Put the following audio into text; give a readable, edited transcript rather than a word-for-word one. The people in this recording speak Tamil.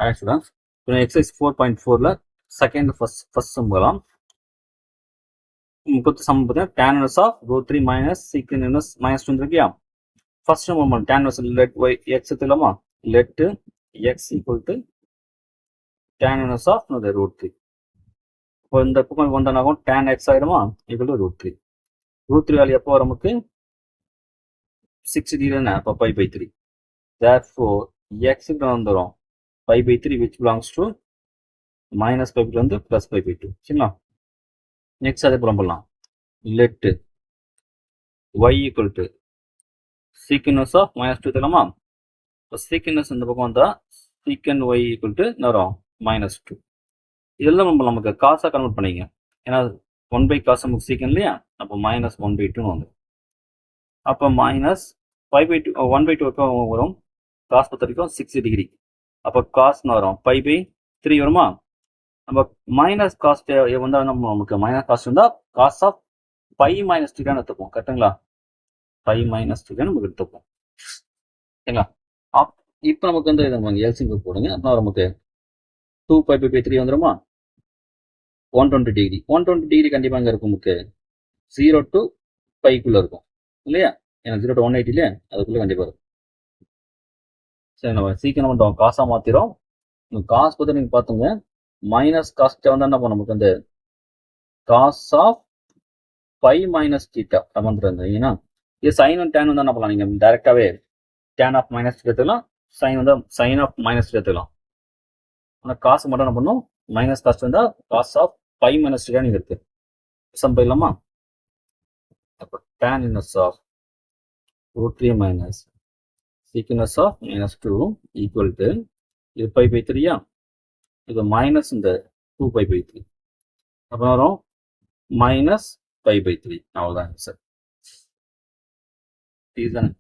Hi students. So exercise 4.4ல second first sum போலாம். இப்போது சம் பார்த்தீங்கன்னா tan inverse of root 3 minus secant inverse minus 2 இருக்கியா. ஃபர்ஸ்ட் நம்ம tan inverse let y x எடுத்துக்கலாமா. let x equal to tan inverse of root 3. இப்போ இந்த பக்கம் வந்தாலும் tan x ஆயிடுமா equal to root 3. root 3 value எப்போ நமக்கு 6 டிகிரி அப்போ pi by 3. therefore x க்கு வந்துரும் pi by 3 which belongs to minus pi by 2 plus pi by 2. சரிங்களா. நெக்ஸ்ட் அதே புறம் பண்ணலாம். let y equal to secant inverse of minus 2 தரலாமா. இப்போ secant inverse இந்த பக்கம் வந்தா secant y equal to வரும் minus 2. இதெல்லாம் நமக்கு காசா கன்வெர்ட் பண்ணிங்க. ஏன்னா 1 by cos நமக்கு secant இல்லையா, அப்போ minus 1 by 2 வந்து அப்போ minus 5 by 2 1 by 2 வரும். cos பொறுத்த வரைக்கும் 60 டிகிரி. அப்போ cos வரும் pi by 3 வருமா. நம்ம மைனஸ் காஸ்ட் வந்தா நமக்கு மைனஸ் காஸ்ட் வந்தா cos of pi minus two எடுத்துப்போம். கரெக்டுங்களா. பை மைனஸ் டூ நமக்கு எடுத்துப்போம். சரிங்களா. இப்போ நமக்கு வந்து எல்சிஎம் போடுங்க. அப்புறம் நமக்கு 2 பை பை 3 வந்துருமா. 120 டிகிரி 120 டிகிரி கண்டிப்பாக அங்கே இருக்கும். நமக்கு 0 to பைக்குள்ளே இருக்கும் இல்லையா. ஏன்னா 0 to 180 இல்லையா, அதுக்குள்ளே கண்டிப்பாக இருக்கும். சரி, நம்ம சீக்கிரம் நம்ம காசாக மாற்றிடும். காசு பார்த்து நீங்கள் பார்த்துங்க. மைனஸ் காஸ்ட் வந்து என்ன பண்ணும் நமக்கு வந்து cos of pi minus theta வந்துருங்க. ஏன்னா இது சைன் அண்ட் டேன் வந்து என்ன பண்ணலாம், நீங்கள் டைரெக்டாகவே டேன் ஆஃப் மைனஸ் எடுத்துக்கலாம், சைன் வந்து சைன் ஆஃப் மைனஸ் எடுத்துக்கலாம். ஆனால் காசு மட்டும் என்ன பண்ணும், மைனஸ் காஸ்ட் வந்தால் cos of pi minus theta நீங்கள் இருக்கு. சம் போயிடலாமா. அப்போ tan inverse of root 3 minus sec inverse of minus 2 equal to இது பை பை 3யா, இது மைனஸ் இந்த 2 பை பை 3. அப்புறம் வரும் மைனஸ் பை பை 3. அவ்வளோதான் சார். இதுதானே.